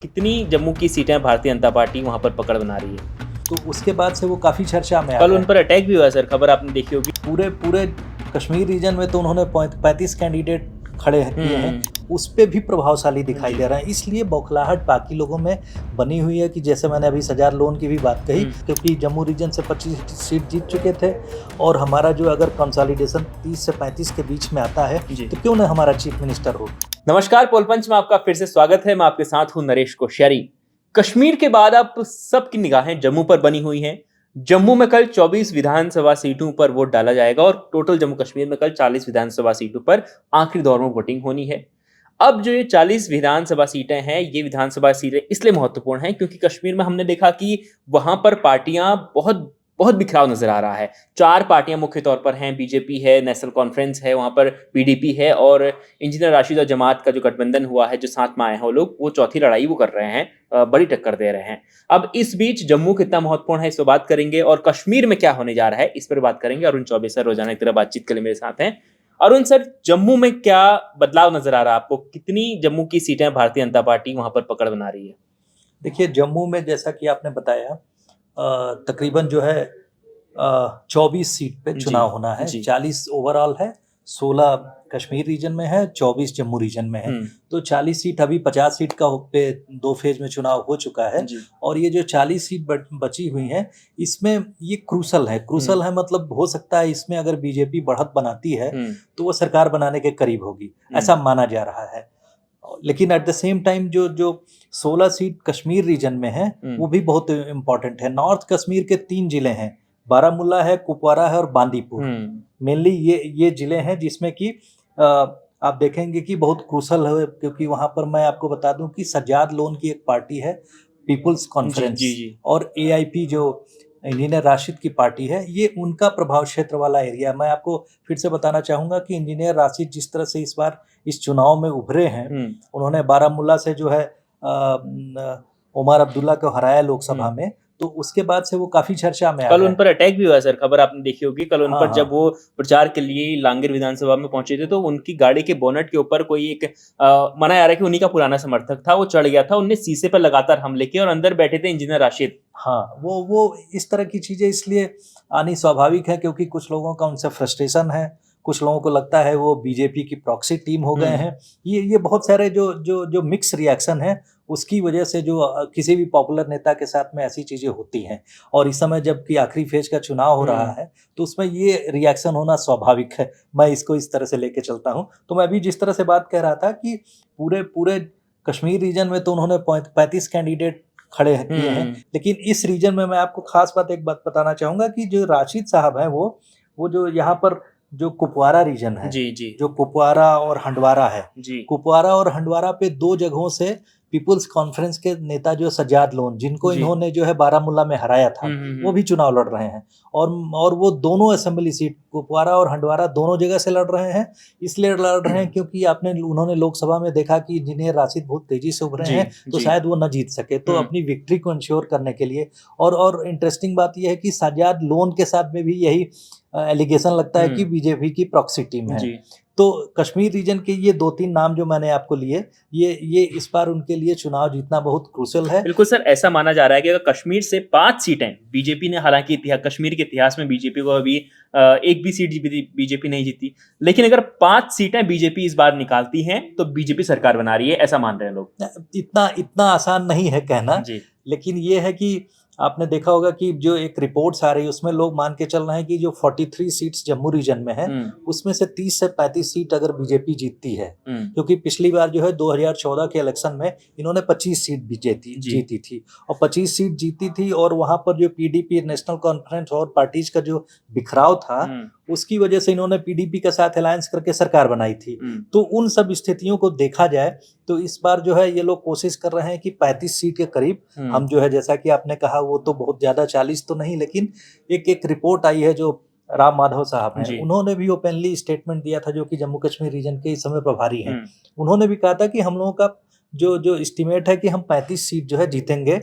कितनी जम्मू की सीटें भारतीय जनता पार्टी वहां पर पकड़ बना रही है। तो उसके बाद से वो काफ़ी चर्चा में आ कल गए। उन पर अटैक भी हुआ सर, खबर आपने देखी होगी। पूरे पूरे कश्मीर रीजन में तो उन्होंने 35 कैंडिडेट खड़े किए हैं, उस पे भी प्रभावशाली दिखाई दे रहा है। इसलिए बौखलाहट बाकी लोगों में बनी हुई है कि जैसे मैंने अभी सजाद लोन की भी बात कही, क्योंकि जम्मू रीजन से 25 सीट जीत चुके थे और हमारा जो अगर कंसोलिडेशन 30 से 35 के बीच में आता है तो क्यों ना हमारा चीफ मिनिस्टर हो। नमस्कार, पोलपंच में आपका फिर से स्वागत है। मैं आपके साथ हूं नरेश कोश्यारी। कश्मीर के बाद अब सबकी निगाहें जम्मू पर बनी हुई हैं। जम्मू में कल 24 विधानसभा सीटों पर वोट डाला जाएगा और टोटल जम्मू कश्मीर में कल 40 विधानसभा सीटों पर आखिरी दौर में वोटिंग होनी है। अब जो ये 40 विधानसभा सीटें हैं, ये विधानसभा सीटें इसलिए महत्वपूर्ण हैं क्योंकि कश्मीर में हमने देखा कि वहां पर पार्टियां बहुत बहुत बिखराव नजर आ रहा है। 4 पार्टियां मुख्य तौर पर हैं, बीजेपी है, नेशनल कॉन्फ्रेंस है, वहां पर पीडीपी है और इंजीनियर राशिद और जमात का जो गठबंधन हुआ है, जो साथ में आए हैं वो लोग, वो चौथी लड़ाई वो कर रहे हैं, बड़ी टक्कर दे रहे हैं। अब इस बीच जम्मू कितना महत्वपूर्ण है, इस पर बात करेंगे और कश्मीर में क्या होने जा रहा है इस पर बात करेंगे। अरुण चौबे सर रोजाना की तरह बातचीत के लिए मेरे साथ हैं। अरुण सर, जम्मू में क्या बदलाव नजर आ रहा है आपको? कितनी जम्मू की सीटें भारतीय जनता पार्टी वहां पर पकड़ बना रही है? देखिए, जम्मू में जैसा कि आपने बताया तकरीबन जो है 24 सीट पे चुनाव होना है। 40 ओवरऑल है, 16 कश्मीर रीजन में है, 24 जम्मू रीजन में है। तो 40 सीट, अभी 50 सीट का पे 2 फेज में चुनाव हो चुका है और ये जो 40 सीट बची हुई हैं, इसमें ये क्रूसल है। मतलब हो सकता है इसमें अगर बीजेपी बढ़त बनाती है तो वो सरकार बनाने के करीब होगी, ऐसा माना जा रहा है। लेकिन एट द सेम टाइम जो जो 16 सीट कश्मीर रीजन में है वो भी बहुत इम्पोर्टेंट है। नॉर्थ कश्मीर के 3 जिले हैं, बारामूला है, कुपवारा है और बांदीपुर। मेनली ये जिले हैं जिसमें कि आप देखेंगे कि बहुत क्रूसल है, क्योंकि वहां पर मैं आपको बता दूं कि सजाद लोन की एक पार्टी है, पीपुल्स कॉन्फ्रेंस, और एआईपी जो इंजीनियर राशिद की पार्टी है, ये उनका प्रभाव क्षेत्र वाला एरिया। मैं आपको फिर से बताना चाहूंगा कि इंजीनियर राशिद जिस तरह से इस बार इस चुनाव में उभरे हैं, उन्होंने बारामूला से जो है उमर अब्दुल्ला को हराया लोकसभा में, तो उसके बाद से वो काफी चर्चा में आ गए। कल उन पर अटैक भी हुआ सर, खबर आपने देखी होगी। कल उन पर जब वो प्रचार के लिए लांगीर विधानसभा में पहुंचे थे तो उनकी गाड़ी के बोनट के ऊपर कोई एक माना जा रहा है कि उन्हीं का पुराना समर्थक था, वो चढ़ गया था, उनने शीशे पर लगातार हमले किए और अंदर बैठे थे इंजीनियर राशिद। हाँ, वो इस तरह की चीजें इसलिए आनी स्वाभाविक है क्योंकि कुछ लोगों का उनसे फ्रस्ट्रेशन है, कुछ लोगों को लगता है वो बीजेपी की प्रॉक्सी टीम हो गए हैं। ये बहुत सारे जो जो जो मिक्स रिएक्शन है, उसकी वजह से जो किसी भी पॉपुलर नेता के साथ में ऐसी चीजें होती हैं। और इस समय जबकि आखिरी फेज का चुनाव हो रहा है तो उसमें ये रिएक्शन होना स्वाभाविक है। मैं इसको इस तरह से लेके चलता हूँ। तो मैं अभी जिस तरह से बात कह रहा था कि पूरे पूरे कश्मीर रीजन में तो उन्होंने 35 कैंडिडेट खड़े किए हैं, लेकिन इस रीजन में मैं आपको खास एक बात बताना चाहूंगा कि जो राशिद साहब हैं, वो जो यहाँ पर जो कुपवारा रीजन है, जो कुपवारा और हंडवारा है, कुपवारा और हंडवारा पे 2 जगहों से पीपुल्स कॉन्फ्रेंस के नेता जो सजाद लोन, जिनको इन्होंने जो है बारामूला में हराया था, वो भी चुनाव लड़ रहे हैं। और वो दोनों असेंबली सीट, कुपवारा और हंडवारा, दोनों जगह से लड़ रहे हैं। इसलिए लड़ रहे हैं क्योंकि उन्होंने लोकसभा में देखा कि इंजीनियर राशिद बहुत तेजी से उभरे हैं, तो शायद वो न जीत सके, तो अपनी विक्ट्री को इंश्योर करने के लिए। और इंटरेस्टिंग बात यह है कि सजाद लोन के साथ में भी यही एलिगेशन लगता है कि बीजेपी की प्रॉक्सी टीम है। तो कश्मीर रीजन के ये 2-3 नाम जो मैंने आपको लिए, ये इस बार उनके लिए चुनाव जीतना बहुत क्रूशियल है। बिल्कुल सर, ऐसा माना जा रहा है कि अगर कश्मीर से 5 सीटें बीजेपी ने, हालांकि कश्मीर के इतिहास में बीजेपी को अभी एक भी सीट बीजेपी नहीं जीती, लेकिन अगर 5 सीटें बीजेपी इस बार निकालती हैं तो बीजेपी सरकार बना रही है, ऐसा मान रहे हैं लोग। इतना आसान नहीं है कहना, लेकिन ये है कि आपने देखा होगा कि जो एक रिपोर्ट्स आ रही है उसमें लोग मान के चल रहे हैं कि जो 43 सीट्स जम्मू रीजन में है, उसमें से 30 से 35 सीट अगर बीजेपी जीतती है, क्योंकि पिछली बार जो है 2014 के इलेक्शन में इन्होंने 25 सीट जीती थी और 25 सीट जीती थी, और वहां पर जो पीडीपी, नेशनल कॉन्फ्रेंस और पार्टीज का जो बिखराव था, उसकी वजह से इन्होंने पीडीपी के साथ अलायंस करके सरकार बनाई थी। तो उन सब स्थितियों को देखा जाए तो इस बार जो है ये लोग कोशिश कर रहे हैं कि 35 सीट के करीब हम जो है, जैसा कि आपने कहा, वो तो बहुत ज्यादा 40 तो नहीं, लेकिन एक रिपोर्ट आई है जो राम माधव साहब हैं, उन्होंने भी ओपनली स्टेटमेंट दिया था, जो कि जम्मू कश्मीर रीजन के इस समय प्रभारी हैं। उन्होंने भी कहा था कि हम लोगों का जो एस्टिमेट है कि हम 35 सीट जो है जीतेंगे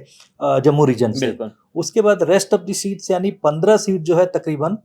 जम्मू रीजन से। उसके बाद रेस्ट ऑफ द सीट्स यानी 15 सीट जो है तकरीबन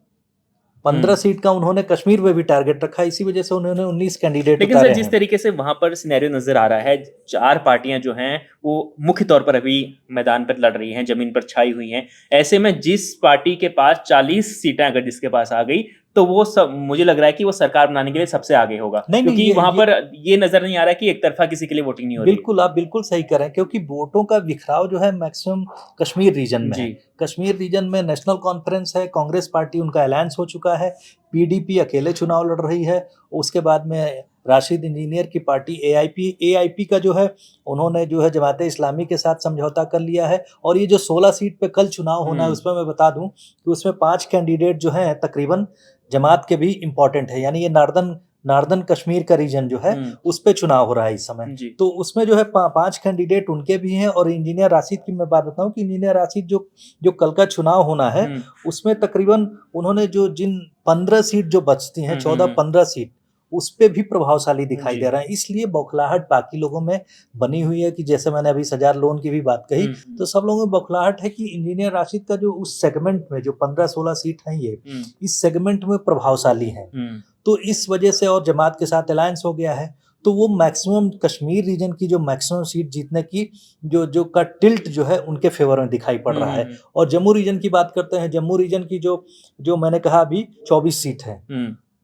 15 सीट का उन्होंने कश्मीर में भी टारगेट रखा, इसी वजह से उन्होंने 19 कैंडिडेट लेकिन उतारे सर जिस हैं। तरीके से वहां पर सिनेरियो नजर आ रहा है, 4 पार्टियां जो हैं वो मुख्य तौर पर अभी मैदान पर लड़ रही हैं, जमीन पर छाई हुई हैं। ऐसे में जिस पार्टी के पास 40 सीटें अगर जिसके पास आ गई तो वो सब मुझे लग रहा है कि वो सरकार बनाने के लिए सबसे आगे होगा, नहीं, क्योंकि ये वहां पर ये नजर नहीं आ रहा है कि एक तरफा किसी के लिए वोटिंग नहीं हो रही। बिल्कुल, आप बिल्कुल सही कह रहे हैं, क्योंकि वोटों का बिखराव जो है मैक्सिमम कश्मीर रीजन में जी। है। कश्मीर रीजन में नेशनल कॉन्फ्रेंस है, कांग्रेस पार्टी उनका अलायंस हो चुका है, पीडीपी अकेले चुनाव लड़ रही है, उसके बाद में राशिद इंजीनियर की पार्टी एआईपी का जो है उन्होंने जो है जमात इस्लामी के साथ समझौता कर लिया है। और ये जो 16 सीट पे कल चुनाव होना है उसमें मैं बता दूं कि उसमें 5 कैंडिडेट जो हैं तकरीबन जमात के भी इम्पोर्टेंट है, यानी ये नार्दर्न कश्मीर का रीजन जो है उस पे चुनाव हो रहा है इस समय। जी। तो उसमें जो है 5 कैंडिडेट उनके भी हैं। और इंजीनियर राशिद की मैं बात बताऊं कि इंजीनियर राशिद जो कल का चुनाव होना है उसमें तकरीबन उन्होंने जो जिन 15 सीट जो बचती हैं, 14-15 सीट, उस पे भी प्रभावशाली दिखाई दे रहा है। इसलिए बौखलाहट बाकी लोगों में बनी हुई है कि जैसे मैंने अभी सजार लोन की भी बात कही, तो सब लोगों में बौखलाहट है कि इंजीनियर राशिद का जो उस सेगमेंट में जो 15-16 सीट हैं ये इस सेगमेंट में प्रभावशाली है। तो इस वजह से और जमात के साथ अलायंस हो गया है, तो वो मैक्सिमम कश्मीर रीजन की जो मैक्सिमम सीट जीतने की जो का टिल्ट जो है उनके फेवर में दिखाई पड़ रहा है। और जम्मू रीजन की बात करते हैं, जम्मू रीजन की जो मैंने कहा अभी 24 सीट है।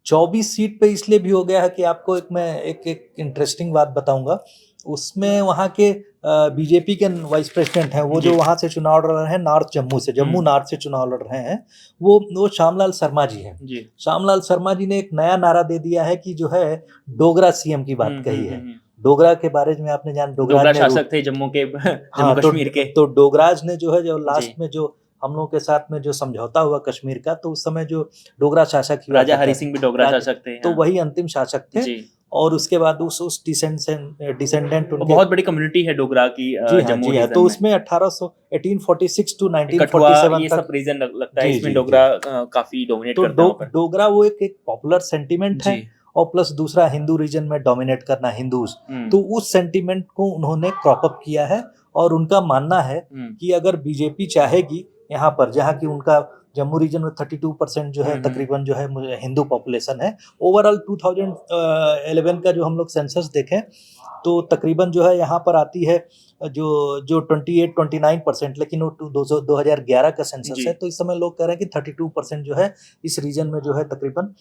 24 सीट पे इसलिए भी हो गया है कि आपको मैं एक इंटरेस्टिंग बात बताऊंगा। उसमें वहाँ के बीजेपी के वाइस प्रेसिडेंट हैं, वो जो वहाँ से चुनाव लड़ रहे हैं नॉर्थ जम्मू से, जम्मू नॉर्थ से चुनाव लड़ रहे हैं, वो श्यामलाल शर्मा जी हैं। श्यामलाल शर्मा जी ने एक नया नारा दे दिया है कि जो है डोगरा सीएम की बात कही है। डोगरा के बारे में आपने जान, डोगरा शासक थे जम्मू कश्मीर के। तो डोगराज ने जो है जो लास्ट में जो हम लोगों के साथ में जो समझौता हुआ कश्मीर का, तो उस समय जो डोगरा शासक राजा हरि सिंह भी डोगरा शासक थे, तो वही अंतिम शासक थे। और उसके बाद उस डिसेंडेंट उनके बहुत बड़ी कम्युनिटी है डोगरा की जम्मू रीजन में। तो उसमें 1846 टू 1947 ये सब रीजन लगता है इसमें डोगरा काफी डोमिनेट करता है। तो डोगरा वो एक पॉपुलर सेंटीमेंट है, और प्लस दूसरा हिंदू रीजन में डोमिनेट करना हिंदूज, तो उस सेंटीमेंट को उन्होंने क्रॉप अप किया है। और उनका मानना है कि अगर बीजेपी चाहेगी यहाँ पर, जहाँ की उनका जम्मू रीजन में 32% जो है तकरीबन जो है हिंदू पॉपुलेशन है। ओवरऑल 2011 का जो हम लोग सेंसस देखें तो तकरीबन जो है यहाँ पर आती है जो 28-29%, लेकिन वो 2011 का सेंसस है। तो इस समय लोग कह रहे हैं कि 32% जो है इस रीजन में जो है तकरीबन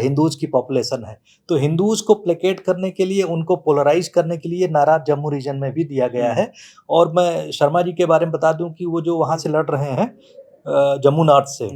हिंदूज की पॉपुलेशन है। तो हिंदूज को प्लेकेट करने के लिए, उनको पोलराइज करने के लिए नारा जम्मू रीजन में भी दिया गया है। और मैं शर्मा जी के बारे में बता दूं कि वो जो वहाँ से लड़ रहे हैं जम्मू नॉर्थ से,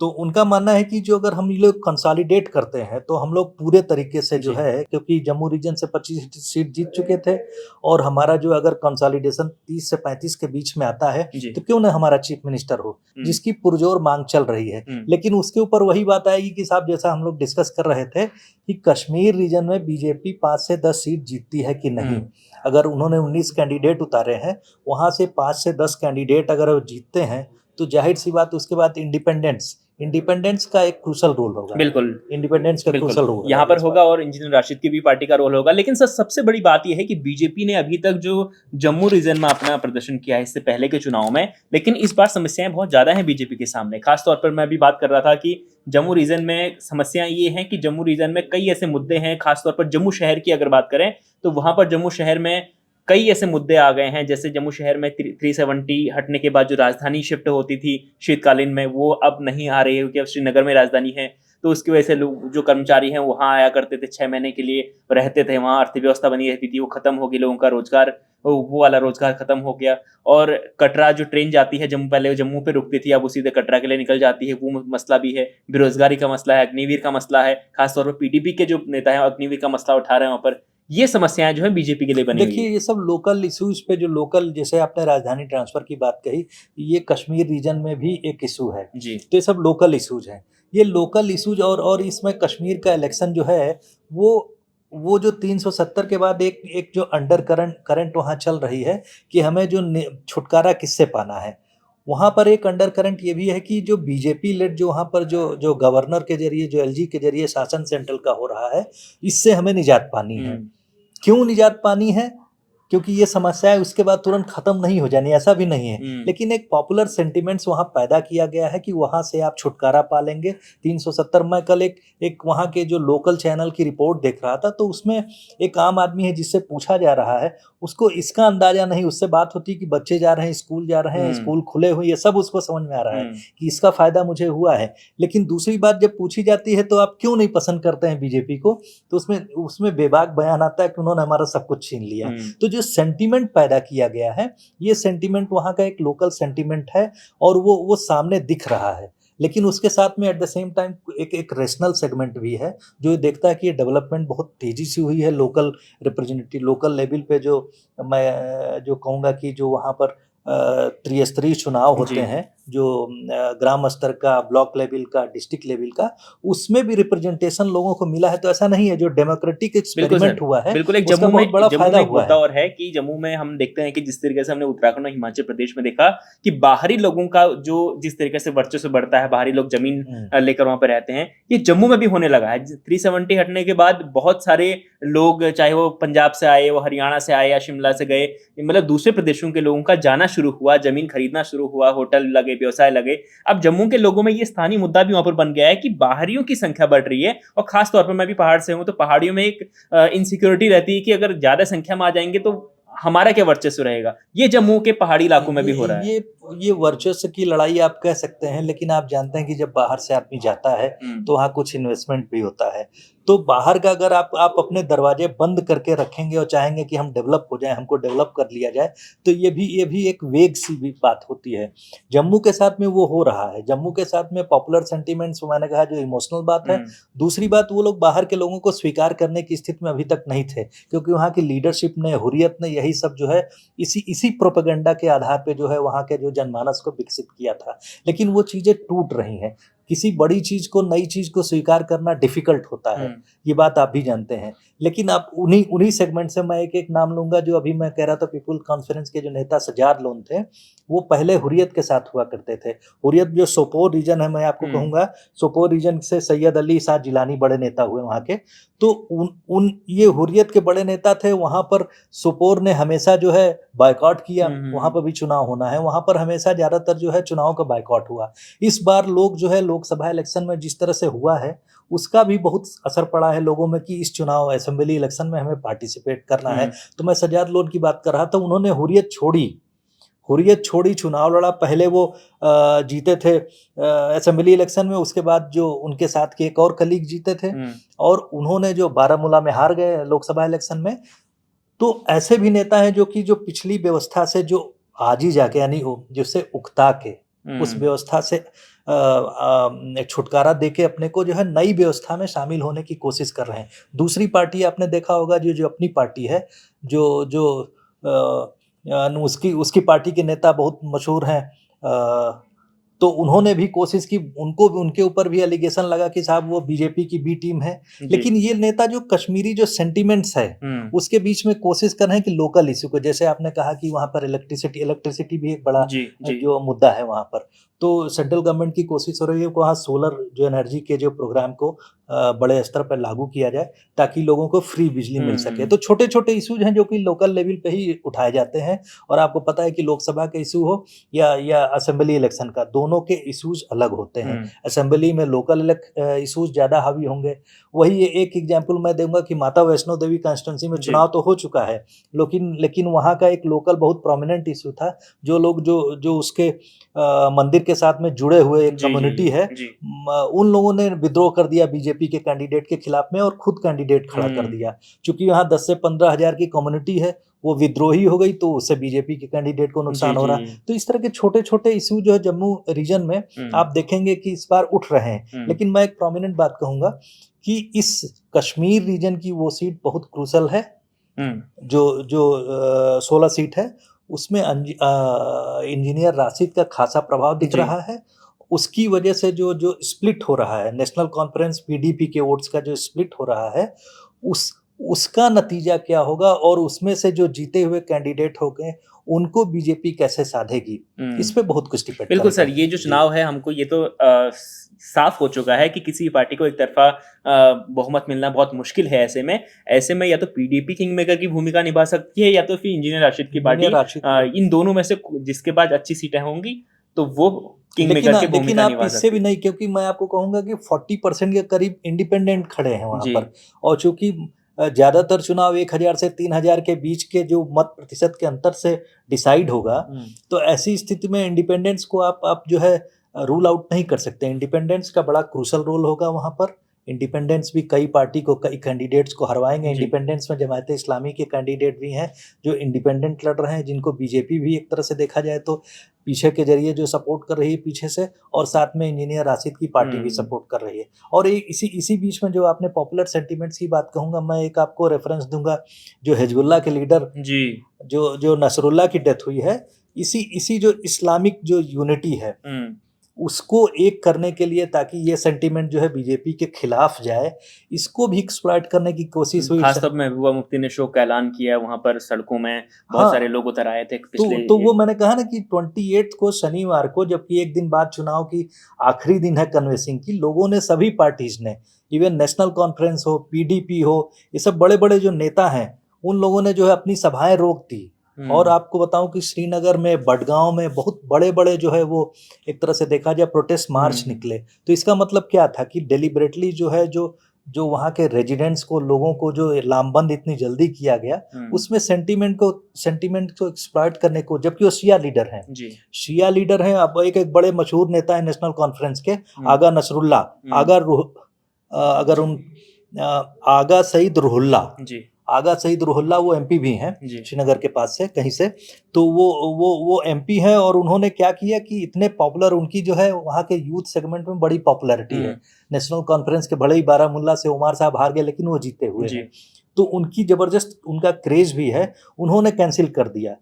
तो उनका मानना है कि जो अगर हम लोग कंसोलिडेट करते हैं तो हम लोग पूरे तरीके से जो है, क्योंकि जम्मू रीजन से 25 सीट जीत चुके थे, और हमारा जो अगर कंसोलिडेशन 30 से 35 के बीच में आता है तो क्यों ना हमारा चीफ मिनिस्टर हो, जिसकी पुरजोर मांग चल रही है। लेकिन उसके ऊपर वही बात आएगी कि साहब, जैसा हम लोग डिस्कस कर रहे थे कि कश्मीर रीजन में बीजेपी 5 से 10 सीट जीतती है कि नहीं। अगर उन्होंने 19 कैंडिडेट उतारे हैं, वहां से 5 से 10 कैंडिडेट अगर जीतते हैं तो जाहिर सी बात उसके बाद इंडिपेंडेंस का एक क्रूशल रोल होगा। बिल्कुल, इंडिपेंडेंस का क्रूशल रोल यहाँ पर होगा, और इंजीनियर राशिद की भी पार्टी का रोल होगा। लेकिन सर सबसे बड़ी बात यह है कि बीजेपी ने अभी तक जो जम्मू रीजन में अपना प्रदर्शन किया है इससे पहले के चुनाव में, लेकिन इस बार समस्याएं बहुत ज्यादा हैं बीजेपी के सामने। खासतौर पर मैं अभी बात कर रहा था कि जम्मू रीजन में समस्याएं ये हैं कि जम्मू रीजन में कई ऐसे मुद्दे हैं। खासतौर पर जम्मू शहर की अगर बात करें तो वहां पर जम्मू शहर में कई ऐसे मुद्दे आ गए हैं, जैसे जम्मू शहर में 370 हटने के बाद जो राजधानी शिफ्ट होती थी शीतकालीन में, वो अब नहीं आ रही है, क्योंकि अब श्रीनगर में राजधानी है। तो उसकी वजह से लोग, जो कर्मचारी हैं, वहाँ आया करते थे, 6 महीने के लिए रहते थे, वहाँ अर्थव्यवस्था बनी रहती थी, वो खत्म हो गई। लोगों का रोजगार, वो वाला रोजगार खत्म हो गया। और कटरा जो ट्रेन जाती है जम्मू, पहले जम्मू पे रुकती थी, अब वो सीधे कटरा के लिए निकल जाती है, वो मसला भी है। बेरोजगारी का मसला है, अग्निवीर का मसला है। खासतौर पर पीडीपी के जो नेता हैं अग्निवीर का मसला उठा रहे हैं वहाँ पर। ये समस्याएं जो है बीजेपी के लिए बनी हुई है। देखिए, ये सब लोकल इश्यूज पे, जो लोकल, जैसे आपने राजधानी ट्रांसफर की बात कही, ये कश्मीर रीजन में भी एक इशू है जी। तो ये सब लोकल इश्यूज हैं, ये लोकल इश्यूज। और इसमें कश्मीर का इलेक्शन जो है वो जो 370 के बाद एक जो अंडर करंट वहाँ चल रही है कि हमें जो छुटकारा किससे पाना है। वहाँ पर एक अंडर करंट ये भी है कि जो बीजेपी लेड जो वहाँ पर जो गवर्नर के जरिए, जो एलजी के जरिए शासन सेंट्रल का हो रहा है, इससे हमें निजात पानी है। क्यों निजात पानी है? क्योंकि ये समस्या है उसके बाद तुरंत खत्म नहीं हो जानी, ऐसा भी नहीं है। लेकिन एक पॉपुलर सेंटिमेंट्स वहाँ पैदा किया गया है कि वहाँ से आप छुटकारा पा लेंगे। 370 मैं कल एक वहाँ के जो लोकल चैनल की रिपोर्ट देख रहा था, तो उसमें एक आम आदमी है जिससे पूछा जा रहा है, उसको इसका अंदाजा नहीं, उससे बात होती कि बच्चे जा रहे हैं, स्कूल जा रहे हैं, स्कूल खुले हुए, ये सब उसको समझ में आ रहा है कि इसका फायदा मुझे हुआ है। लेकिन दूसरी बात जब पूछी जाती है तो आप क्यों नहीं पसंद करते हैं बीजेपी को, तो उसमें बेबाक बयान आता है कि उन्होंने हमारा सब कुछ छीन लिया। तो जो सेंटीमेंट पैदा किया गया है, ये सेंटीमेंट वहाँ का एक लोकल सेंटीमेंट है और वो सामने दिख रहा है। लेकिन उसके साथ में एट द सेम टाइम एक रेशनल सेगमेंट भी है जो ये देखता है कि ये डेवलपमेंट बहुत तेजी से हुई है। लोकल रिप्रेजेंटेटिव, लोकल लेवल पे जो मैं जो कहूँगा कि जो वहाँ पर त्रिस्तरीय चुनाव होते हैं, जो ग्राम स्तर का, ब्लॉक लेवल का, डिस्ट्रिक्ट लेवल का, उसमें भी रिप्रेजेंटेशन लोगों को मिला है। तो ऐसा नहीं है, जो डेमोक्रेटिक एक्सपेरिमेंट हुआ है, बिल्कुल एक उसका बहुत बड़ा फायदा एक हुआ मुद्दा है। और है कि जम्मू में हम देखते हैं कि जिस तरीके से हमने उत्तराखंड और हिमाचल प्रदेश में देखा कि बाहरी लोगों का जो जिस तरीके से वर्चस्व बढ़ता है, बाहरी लोग जमीन लेकर वहां पर रहते हैं, ये जम्मू में भी होने लगा है। 370 हटने के बाद बहुत सारे लोग, चाहे वो पंजाब से आए, वो हरियाणा से आए या शिमला से गए, मतलब दूसरे प्रदेशों के लोगों का जाना शुरू हुआ, जमीन खरीदना शुरू हुआ, होटल लगे, व्यवसाय लगे। अब जम्मू के लोगों में ये स्थानीय मुद्दा भी वहां पर बन गया है कि बाहरियों की संख्या बढ़ रही है, और खास तौर पर मैं भी पहाड़ से हूं, तो पहाड़ियों में एक इनसिक्योरिटी रहती है कि अगर ज्यादा संख्या में आ जाएंगे तो हमारा क्या वर्चस्व रहेगा। ये जम्मू के पहाड़ी इलाकों में भी हो रहा है। ये वर्चस्व की लड़ाई आप कह सकते हैं, लेकिन आप जानते हैं कि जब बाहर से आदमी जाता है तो वहाँ कुछ इन्वेस्टमेंट भी होता है। तो बाहर का अगर आप अपने दरवाजे बंद करके रखेंगे और चाहेंगे कि हम डेवलप हो जाए, हमको डेवलप कर लिया जाए, तो ये भी एक वेग सी भी बात होती है। जम्मू के साथ में वो हो रहा है। जम्मू के साथ में पॉपुलर सेंटिमेंट्स, मैंने कहा, जो इमोशनल बात है। दूसरी बात, वो लोग बाहर के लोगों को स्वीकार करने की स्थिति में अभी तक नहीं थे, क्योंकि वहाँ की लीडरशिप ने, हुर्रियत ने यही सब जो है इसी प्रोपेगेंडा के आधार पे जो है वहाँ के जो जनमानस को विकसित किया था। लेकिन वो चीजें टूट रही हैं। किसी बड़ी चीज को, नई चीज को स्वीकार करना डिफिकल्ट होता है, ये बात आप भी जानते हैं। लेकिन आप उन्हीं सेगमेंट से मैं एक नाम लूंगा, जो अभी मैं कह रहा था, पीपुल कॉन्फ्रेंस के जो नेता सज्जाद लोन थे, वो पहले हुर्रियत के साथ हुआ करते थे। हुर्रियत जो सोपोर रीजन है, मैं आपको कहूंगा, सोपोर रीजन से सैयद अली साथ जिलानी बड़े नेता हुए वहाँ के। तो ये हुर्रियत के बड़े नेता थे। वहाँ पर सोपोर ने हमेशा जो है बायकॉट किया। वहाँ पर भी चुनाव होना है, वहाँ पर हमेशा ज्यादातर जो है चुनाव का बायकॉट हुआ। इस बार लोग जो है लोकसभा इलेक्शन में जिस तरह से हुआ है, उसका भी बहुत असर पड़ा है लोगों में कि इस चुनाव असेंबली इलेक्शन में हमें पार्टिसिपेट करना है। तो मैं सज्जाद लोन की बात कर रहा था, उन्होंने हुर्रियत छोड़ी, चुनाव लड़ा। पहले वो जीते थे असेंबली इलेक्शन में, उसके बाद जो उनके साथ के एक और कलीग जीते थे, और उन्होंने जो बारामूला में हार गए लोकसभा इलेक्शन में। तो ऐसे भी नेता हैं जो पिछली व्यवस्था से जो आज ही जाके, यानी जिससे उकता के उस व्यवस्था से छुटकारा देके अपने को जो है नई व्यवस्था में शामिल होने की कोशिश कर रहे हैं। दूसरी पार्टी आपने देखा होगा, जो अपनी पार्टी है, जो उसकी पार्टी के नेता बहुत मशहूर हैं, तो उन्होंने भी कोशिश की, उनके ऊपर भी एलिगेशन लगा कि साहब वो बीजेपी की बी टीम है। लेकिन ये नेता जो कश्मीरी जो सेंटिमेंट्स है, उसके बीच में कोशिश कर रहे हैं कि लोकल इश्यू को, जैसे आपने कहा कि वहाँ पर इलेक्ट्रिसिटी भी एक बड़ा जो मुद्दा है वहाँ पर। तो सेंट्रल गवर्नमेंट की कोशिश हो रही है कि वहाँ सोलर जो एनर्जी के जो प्रोग्राम को बड़े स्तर पर लागू किया जाए, ताकि लोगों को फ्री बिजली मिल सके। तो छोटे छोटे इश्यूज हैं जो कि लोकल लेवल पे ही उठाए जाते हैं। और आपको पता है कि लोकसभा के इशू हो या असेंबली इलेक्शन का, दोनों के इश्यूज अलग होते हैं। असेंबली में लोकल इश्यूज ज्यादा हावी होंगे। वही एक एग्जांपल मैं दूंगा कि माता वैष्णो देवी कॉन्स्टिट्यूंसी में चुनाव तो हो चुका है, लेकिन वहाँ का एक लोकल बहुत प्रोमिनेंट इशू था। जो लोग जो उसके मंदिर के साथ में जुड़े हुए एक कम्युनिटी है, उन लोगों ने विद्रोह कर दिया बीजेपी के कैंडिडेट के खिलाफ में, और खुद कैंडिडेट खड़ा कर दिया। चूंकि यहाँ 10 से 15 हजार की कम्युनिटी है, वो विद्रोही हो गई, तो उससे बीजेपी के कैंडिडेट को नुकसान हो रहा है। तो इस तरह के छोटे छोटे इशू जो है जम्मू रीजन में आप देखेंगे कि इस बार उठ रहे हैं। लेकिन मैं एक प्रोमिनेंट बात कहूंगा कि इस कश्मीर रीजन की वो सीट बहुत क्रूशल है, जो 16 सीट है, उसमें इंजीनियर राशिद का खासा प्रभाव दिख रहा है। उसकी वजह से जो स्प्लिट हो रहा है, नेशनल कॉन्फ्रेंस पीडीपी के वोट्स का जो स्प्लिट हो रहा है, उसका नतीजा क्या होगा, और उसमें से जो जीते हुए कैंडिडेट हो गए उनको बीजेपी कैसे साधेगी, इस पे बहुत कुछ डिपेंड बिल्कुल सर, करेगा। ये जो जी। चुनाव है हमको ये तो साफ हो चुका है कि किसी पार्टी को एक तरफा बहुमत मिलना बहुत मुश्किल है। ऐसे में या तो पीडीपी किंग मेकर की भूमिका निभा सकती है या तो फिर इंजीनियर राशिद की पार्टी। इंजीनियर राशिद इन दोनों में से जिसके पास अच्छी सीटें होंगी तो वो किंग लेकिन मेकर की लेकिन भूमिका आप निभा इससे सकती भी है। नहीं, क्योंकि मैं आपको कहूंगा कि 40% के करीब इंडिपेंडेंट खड़े हैं वहां जी। पर। और चूंकि ज्यादातर चुनाव 1000 से 3000 के बीच के जो मत प्रतिशत के अंतर से डिसाइड होगा, तो ऐसी स्थिति में इंडिपेंडेंस को आप जो है रूल आउट नहीं कर सकते। इंडिपेंडेंस का बड़ा क्रूशल रोल होगा वहां पर। इंडिपेंडेंस भी कई पार्टी को, कई कैंडिडेट्स को हरवाएंगे। जी। इंडिपेंडेंस में जमात इस्लामी के कैंडिडेट भी हैं जो इंडिपेंडेंट लड़ रहे हैं, जिनको बीजेपी भी एक तरह से देखा जाए तो पीछे के जरिए जो सपोर्ट कर रही है पीछे से, और साथ में इंजीनियर राशिद की पार्टी भी सपोर्ट कर रही है। और इसी इसी बीच में जो आपने पॉपुलर सेंटीमेंट्स की बात कहूंगा, मैं एक आपको रेफरेंस दूंगा। जो हिजबुल्लाह के लीडर जी जो नसरुल्लाह की डेथ हुई है, इसी इसी जो इस्लामिक जो यूनिटी है उसको एक करने के लिए, ताकि ये सेंटीमेंट जो है बीजेपी के खिलाफ जाए, इसको भी एक्सप्लॉइट करने की कोशिश हुई। खास तौर में महबूबा मुफ्ती ने शोक का ऐलान किया, वहां पर सड़कों में बहुत हाँ, सारे लोग उतर आए थे पिछले। तो वो मैंने कहा ना कि 28 को शनिवार को, जबकि एक दिन बाद चुनाव की आखिरी दिन है कन्वेंसिंग की, लोगों ने, सभी पार्टीज ने, इवन नेशनल कॉन्फ्रेंस हो, पीडीपी हो, ये सब बड़े बड़े जो नेता हैं, उन लोगों ने जो है अपनी सभाएं रोक दी। और आपको बताऊं कि श्रीनगर में, बडगांव में बहुत बड़े बड़े जो है वो एक तरह से देखा जाए प्रोटेस्ट मार्च निकले। तो इसका मतलब क्या था कि डेलिबरेटली जो है जो वहाँ के रेजिडेंट्स को, लोगों को जो लामबंद इतनी जल्दी किया गया, उसमें सेंटीमेंट को एक्सप्लॉइट करने को, जबकि वो शिया लीडर हैं। शिया लीडर हैं। अब एक बड़े मशहूर नेता है नेशनल कॉन्फ्रेंस के, आगा नसरुल्ला, आगा सईद रुहुल्ला, आगा सईद रुहुल्ला, वो एमपी भी हैं श्रीनगर के पास से कहीं से। तो वो एमपी हैं, और उन्होंने क्या किया कि इतने पॉपुलर, उनकी जो है वहाँ के यूथ सेगमेंट में बड़ी पॉपुलैरिटी है। नेशनल कॉन्फ्रेंस के भले ही बारामुल्ला से उमर साहब हार गए, लेकिन वो जीते हुए हैं। तो उनकी जबरदस्त, उनका क्रेज भी है, उन्होंने कैंसिल कर दिया।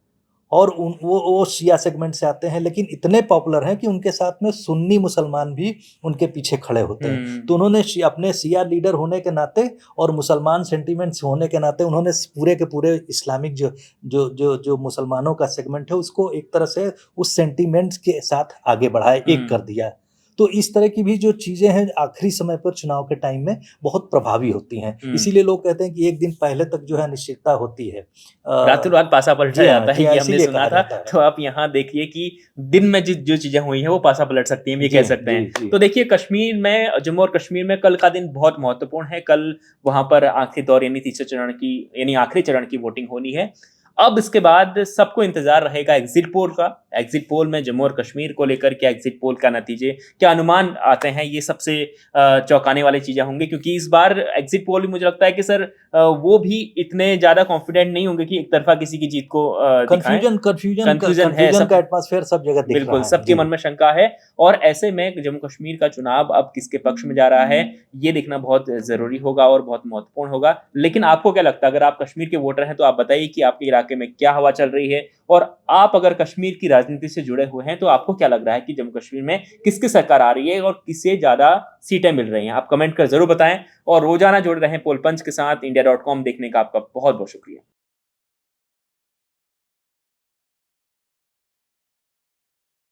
और वो शिया सेगमेंट से आते हैं, लेकिन इतने पॉपुलर हैं कि उनके साथ में सुन्नी मुसलमान भी उनके पीछे खड़े होते हैं। तो उन्होंने अपने शिया लीडर होने के नाते और मुसलमान सेंटीमेंट्स होने के नाते, उन्होंने पूरे के पूरे इस्लामिक जो मुसलमानों का सेगमेंट है, उसको एक तरह से उस सेंटीमेंट्स के साथ आगे बढ़ाया, एक कर दिया। तो इस तरह की भी जो चीजें हैं आखिरी समय पर चुनाव के टाइम में बहुत प्रभावी होती हैं। इसीलिए लोग कहते हैं कि एक दिन पहले तक जो है अनिश्चितता होती है, रातों रात पासा पलटा जाता है, ये हमने सुना था। है। तो आप यहाँ देखिए कि दिन में जो चीजें हुई हैं वो पासा पलट सकती हैं, ये कह सकते हैं। तो देखिए, कश्मीर में, जम्मू और कश्मीर में कल का दिन बहुत महत्वपूर्ण है। कल वहां पर आखिरी दौर यानी तीसरे चरण की, यानी आखिरी चरण की वोटिंग होनी है। अब इसके बाद सबको इंतजार रहेगा एग्जिट पोल का। एग्जिट पोल में जम्मू और कश्मीर को लेकर क्या एग्जिट पोल का नतीजे, क्या अनुमान आते हैं, ये सबसे चौंकाने वाली चीजें होंगी। क्योंकि इस बार एग्जिट पोल भी मुझे लगता है कि सर वो भी इतने ज्यादा कॉन्फिडेंट नहीं होंगे कि एक तरफा किसी की जीत को कंफ्यूजन है, का एटमॉस्फेयर सब जगह दिख रहा है। बिल्कुल, सबके मन में शंका है। और ऐसे में जम्मू कश्मीर का चुनाव अब किसके पक्ष में जा रहा है, ये देखना बहुत जरूरी होगा और बहुत महत्वपूर्ण होगा। लेकिन आपको क्या लगता है, अगर आप कश्मीर के वोटर हैं तो आप बताइए कि आपके इलाके में क्या हवा चल रही है, और आप अगर कश्मीर की राजनीति से जुड़े हुए हैं तो आपको क्या लग रहा है कि जम्मू कश्मीर में किसकी सरकार आ रही है और किसे ज्यादा सीटें मिल रही हैं। आप कमेंट कर जरूर बताएं, और रोजाना जुड़े रहें पोल पंच के साथ। India.com देखने का आपका बहुत बहुत शुक्रिया।